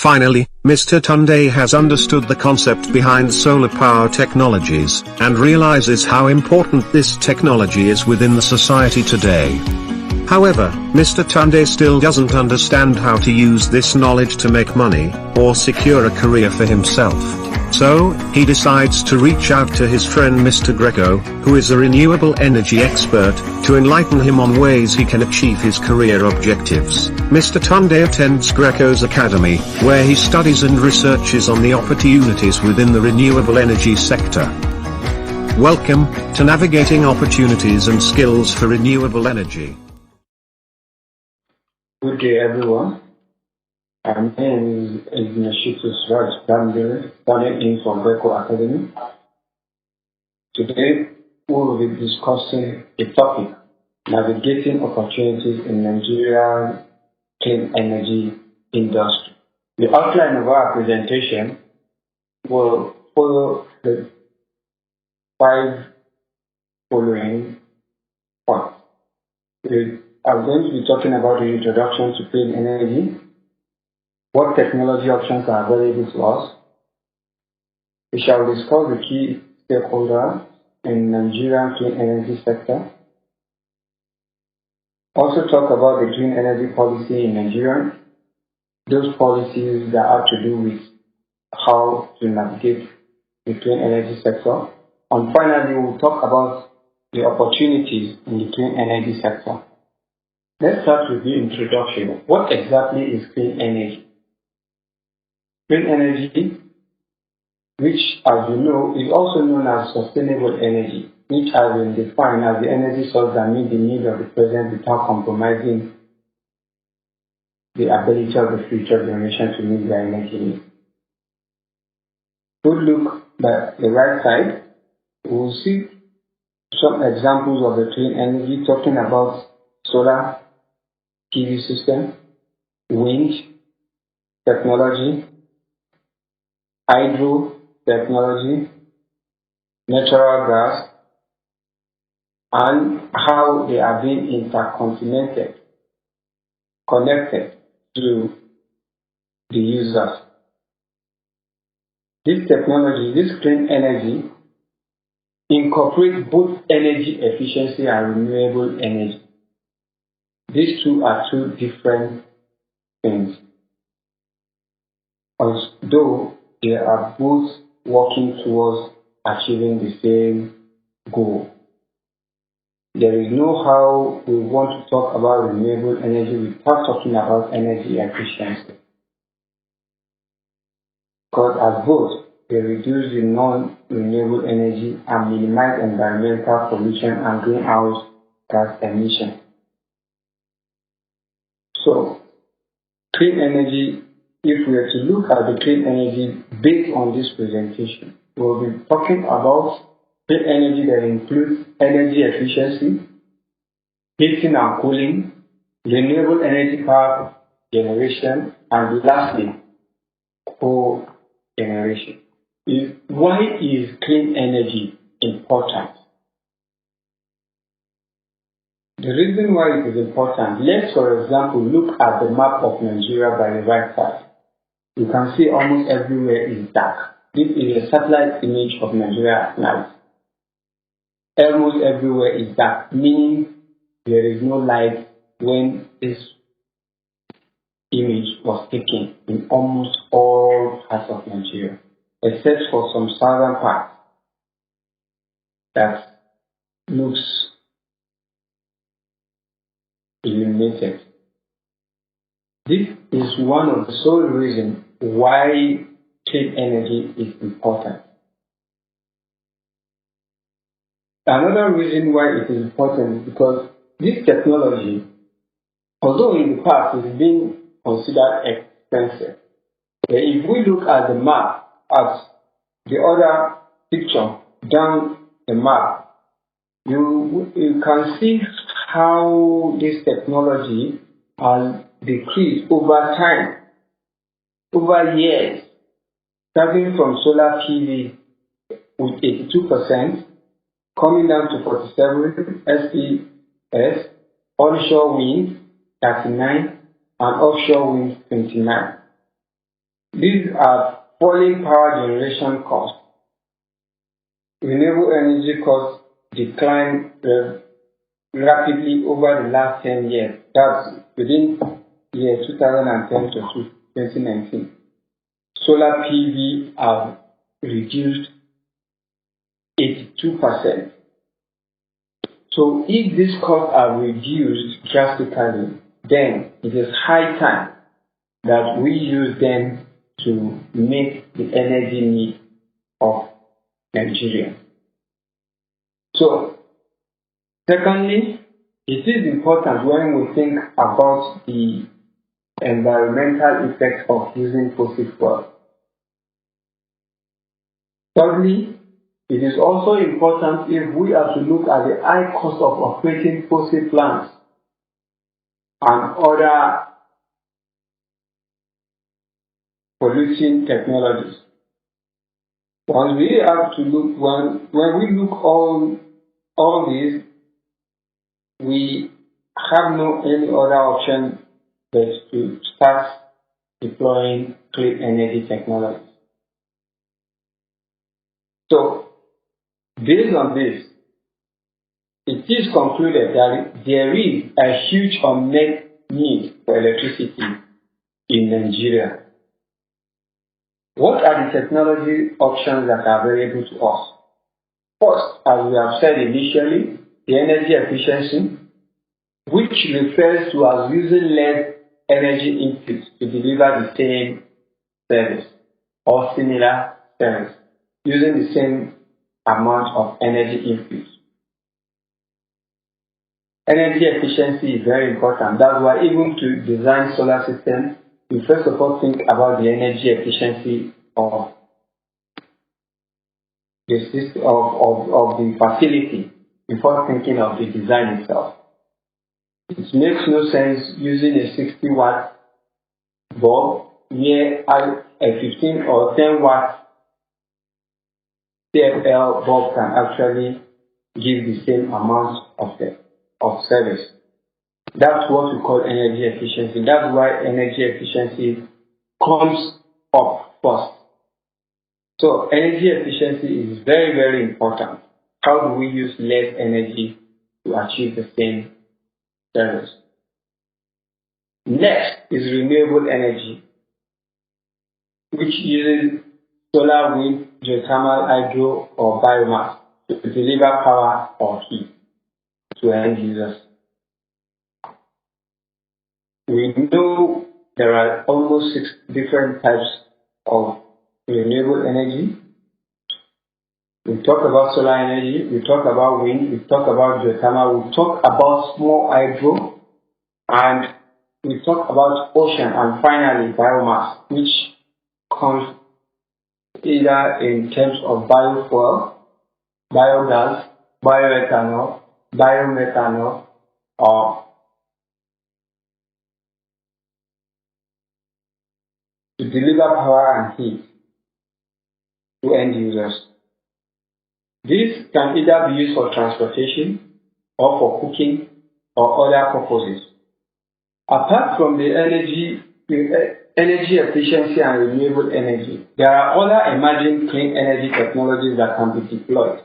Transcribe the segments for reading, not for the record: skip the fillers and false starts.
Finally, Mr. Tunde has understood the concept behind solar power technologies, and realizes how important this technology is within the society today. However, Mr. Tunde still doesn't understand how to use this knowledge to make money, or secure a career for himself. So, he decides to reach out to his friend Mr. Greco, who is a renewable energy expert, to enlighten him on ways he can achieve his career objectives. Mr. Tunde attends Greco's academy, where he studies and researches on the opportunities within the renewable energy sector. Welcome to Navigating Opportunities and Skills for Renewable Energy. Good day, everyone. My name is Ignatius Raj, studying in from Greco Academy. Today, we will be discussing a topic: navigating opportunities in Nigeria's clean energy industry. The outline of our presentation will follow the 5 following points. We are going to be talking about the introduction to clean energy, what technology options are available to us. We shall discuss the key stakeholders in Nigerian clean energy sector. Also talk about the clean energy policy in Nigeria, those policies that have to do with how to navigate the clean energy sector. And finally, we'll talk about the opportunities in the clean energy sector. Let's start with the introduction. What exactly is clean energy? Clean energy, which, as you know, is also known as sustainable energy, which has been defined as the energy source that meets the need of the present without compromising the ability of the future generation to meet their energy needs. Good look at the right side, we will see some examples of the clean energy, talking about solar PV system, wind technology, hydro technology, natural gas, and how they are being interconnected, connected to the users. This technology, this clean energy, incorporates both energy efficiency and renewable energy. These two are two different things, although they are both working towards achieving the same goal. There is no how we want to talk about renewable energy without talking about energy efficiency, because as both, they reduce the non-renewable energy and minimize environmental pollution and greenhouse gas emissions. So, clean energy, if we are to look at the clean energy based on this presentation, we'll be talking about clean energy that includes energy efficiency, heating and cooling, renewable energy power generation, and lastly, co-generation. Why is clean energy important? The reason why it is important, let's for example look at the map of Nigeria by the right side. You can see almost everywhere is dark. This is a satellite image of Nigeria at night. Almost everywhere is dark, meaning there is no light when this image was taken in almost all parts of Nigeria, except for some southern parts that looks illuminated. This is one of the sole reasons why clean energy is important. Another reason why it is important is because this technology, although in the past it has been considered expensive, if we look at the map, at the other picture down the map, you can see how this technology has decreased over time, over years, starting from solar PV with 82%, coming down to 47, SPS, onshore wind 39, and offshore wind 29. These are falling power generation costs. Renewable energy costs declined rapidly over the last 10 years. That's within year 2010 to 2019. Solar PV have reduced 82%. So if these costs are reduced drastically, then it is high time that we use them to meet the energy need of Nigeria. So, secondly, it is important when we think about the environmental effects of using fossil fuels. Thirdly, it is also important if we are to look at the high cost of operating fossil plants and other polluting technologies. Once we have to look, when we look all this, we have no any other option but to start deploying clean energy technologies. So, based on this, it is concluded that there is a huge unmet need for electricity in Nigeria. What are the technology options that are available to us? First, as we have said initially, the energy efficiency, which refers to us using less energy input to deliver the same service or similar service, using the same amount of energy input. Energy efficiency is very important. That's why even to design solar systems, we first of all think about the energy efficiency of the system of the facility before thinking of the design itself. It makes no sense using a 60-watt bulb where a 15 or 10-watt CFL bulb can actually give the same amount of service. That's what we call energy efficiency. That's why energy efficiency comes up first. So energy efficiency is very, very important. How do we use less energy to achieve the same service? Next is renewable energy, which uses solar, wind, geothermal, hydro, or biomass to deliver power or heat to end users. We know there are almost 6 different types of renewable energy. We talk about solar energy, we talk about wind, we talk about geothermal, we talk about small hydro, and we talk about ocean, and finally biomass, which comes either in terms of biofuel, biogas, bioethanol, biomethanol, or to deliver power and heat to end users. This can either be used for transportation or for cooking or other purposes. Apart from the energy efficiency and renewable energy, there are other emerging clean energy technologies that can be deployed.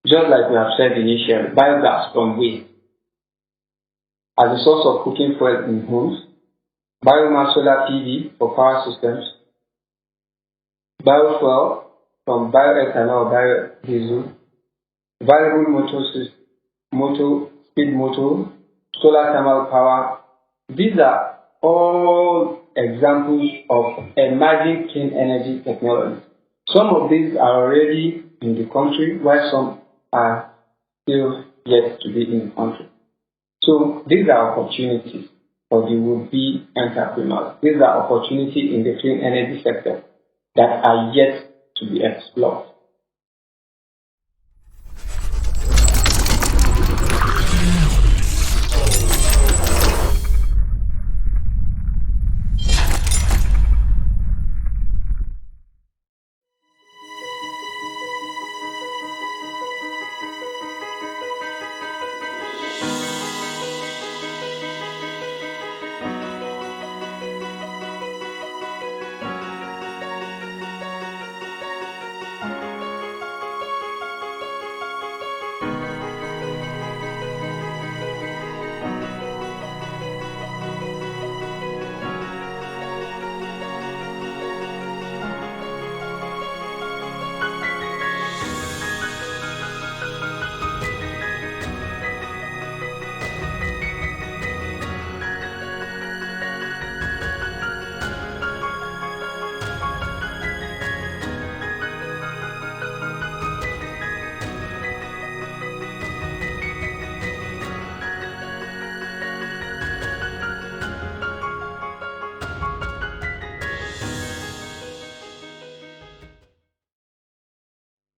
Just like we have said initially, biogas from waste as a source of cooking fuel in homes, biomass solar PV for power systems, biofuel from bioethanol or biodiesel, variable speed motor, solar thermal power. These are all examples of emerging clean energy technologies. Some of these are already in the country, while some are still yet to be in the country. So these are opportunities for the would-be entrepreneurs. These are opportunities in the clean energy sector that are yet to be explored.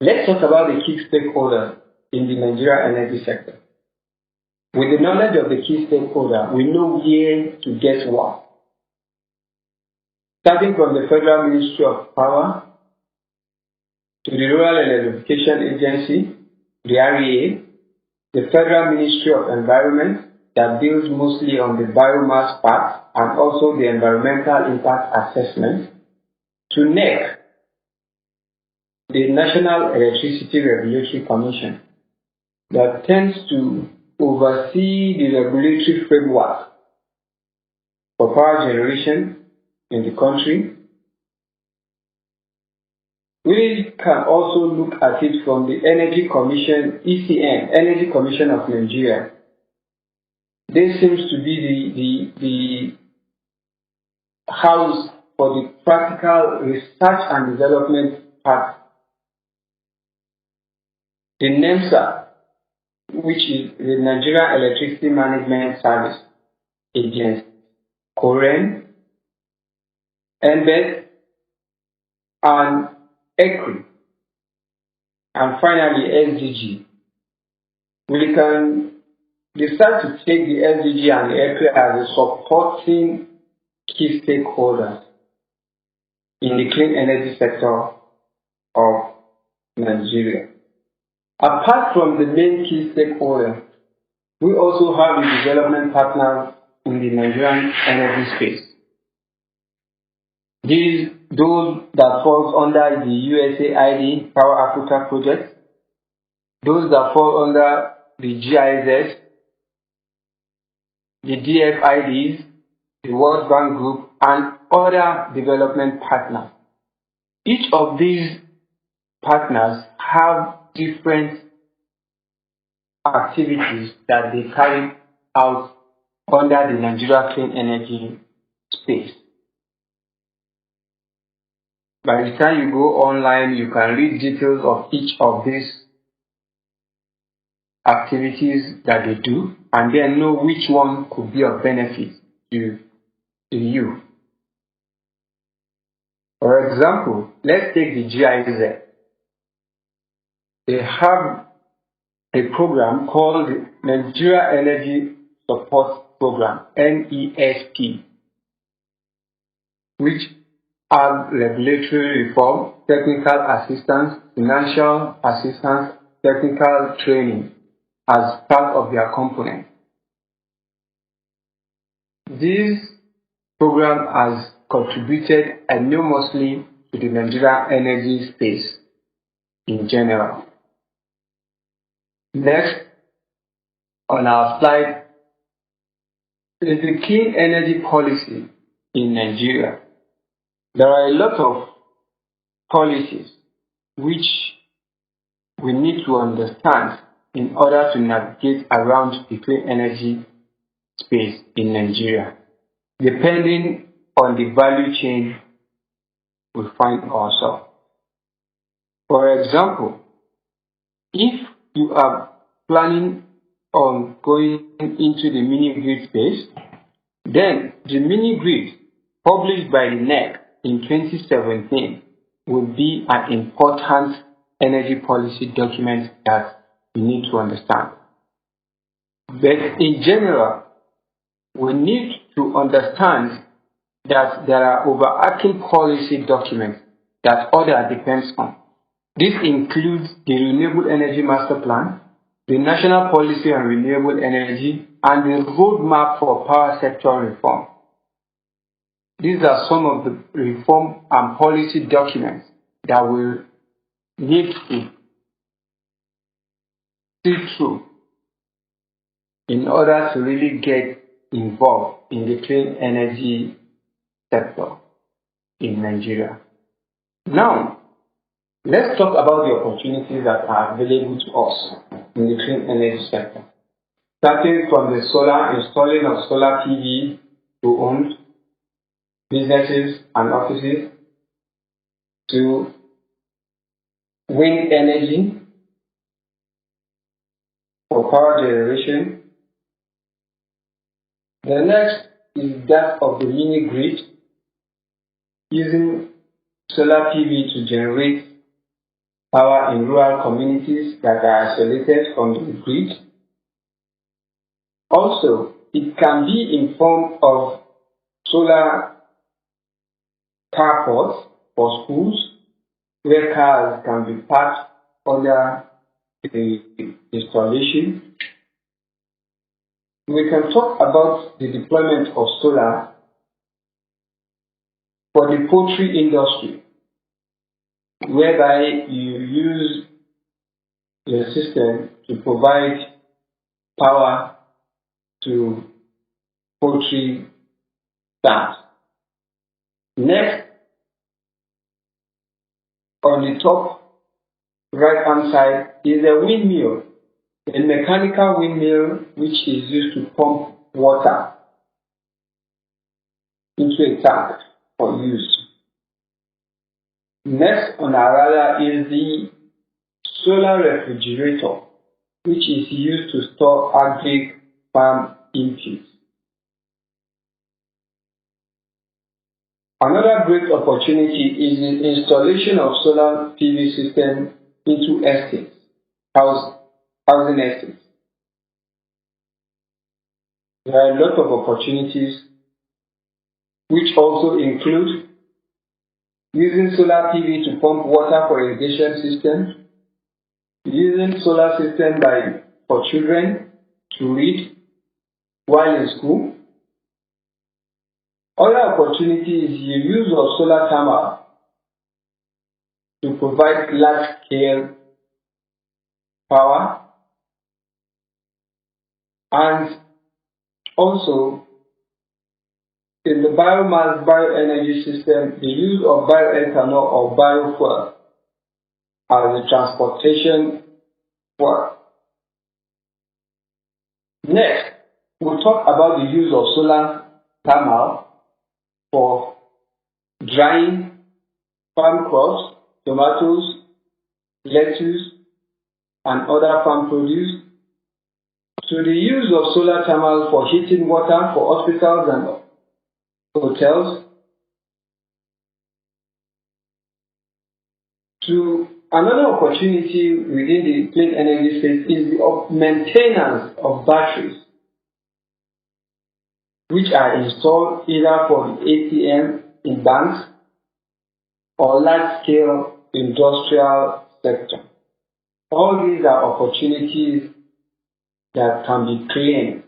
Let's talk about the key stakeholders in the Nigerian energy sector. With the knowledge of the key stakeholder, we know where to get what. Starting from the Federal Ministry of Power to the Rural Electrification Agency, the REA, the Federal Ministry of Environment that deals mostly on the biomass part and also the environmental impact assessment, to NEC, the National Electricity Regulatory Commission, that tends to oversee the regulatory framework for power generation in the country. We can also look at it from the Energy Commission, ECN, Energy Commission of Nigeria. This seems to be the house for the practical research and development part. The NEMSA, which is the Nigerian Electricity Management Service Agency, COREN, NBED, and ECRI, and finally SDG. We can decide to take the SDG and the ECRI as a supporting key stakeholders in the clean energy sector of Nigeria. Apart from the main key stakeholder, we also have the development partners in the Nigerian energy space. Those that falls under the USAID Power Africa project, those that fall under the GIZ, the DFIDs, the World Bank Group, and other development partners. Each of these partners have different activities that they carry out under the Nigeria clean energy space. By the time you go online, you can read details of each of these activities that they do, and then know which one could be of benefit to you. For example, let's take the GIZ. They have a program called the Nigeria Energy Support Program, NESP, which has regulatory reform, technical assistance, financial assistance, technical training as part of their component. This program has contributed enormously to the Nigerian energy space in general. Next on our slide is the clean energy policy in Nigeria. There are a lot of policies which we need to understand in order to navigate around the clean energy space in Nigeria, depending on the value chain we find ourselves. For example, if you are planning on going into the mini-grid space, then the mini-grid published by the NEC in 2017 will be an important energy policy document that you need to understand. But in general, we need to understand that there are overarching policy documents that order depends on. This includes the Renewable Energy Master Plan, the National Policy on Renewable Energy, and the Roadmap for Power Sector Reform. These are some of the reform and policy documents that we need to see through in order to really get involved in the clean energy sector in Nigeria. Now, let's talk about the opportunities that are available to us in the clean energy sector. Starting from the installing of solar PV to homes, businesses and offices, to wind energy for power generation. The next is that of the mini grid, using solar PV to generate power in rural communities that are isolated from the grid. Also, it can be in form of solar carports for schools, where cars can be parked under the installation. We can talk about the deployment of solar for the poultry industry, whereby you use the system to provide power to poultry farms. Next, on the top right-hand side is a windmill, a mechanical windmill which is used to pump water into a tank for use. Next on our radar is the solar refrigerator, which is used to store agri-farm inputs. Another great opportunity is the installation of solar PV system into estates, housing estates. There are a lot of opportunities which also include using solar PV to pump water for irrigation systems, using solar system for children to read while in school. Other opportunity is the use of solar thermal to provide large-scale power, and also in the biomass bioenergy system, the use of bioethanol or biofuel as a transportation fuel. Next, we'll talk about the use of solar thermal for drying farm crops, tomatoes, lettuce, and other farm produce, to the use of solar thermal for heating water for hospitals and hotels, to another opportunity within the clean energy space is the maintenance of batteries, which are installed either for the ATM in banks or large-scale industrial sector. All these are opportunities that can be claimed.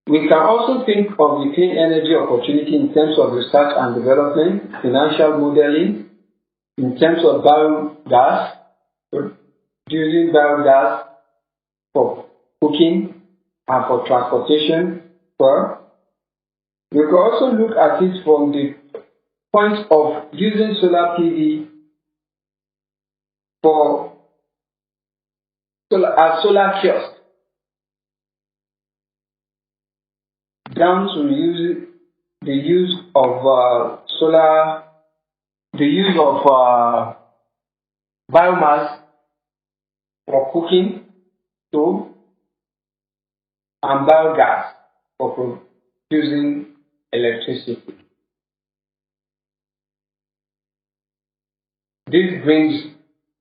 We can also think of the clean energy opportunity in terms of research and development, financial modeling, in terms of biogas, using biogas for cooking and for transportation. We can also look at it from the point of using solar PV as solar kiosk, down to the use of biomass for cooking, stove, and biogas for producing electricity.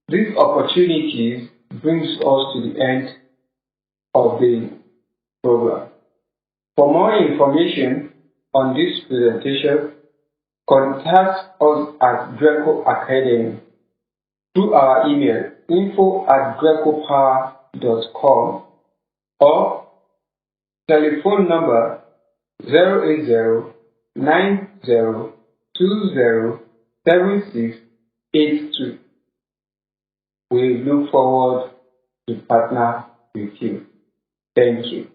These opportunities brings us to the end of the program. For more information on this presentation, contact us at Greco Academy through our email info@grecopower.com or telephone number 080-9020-7682. We look forward to partner with you. Thank you.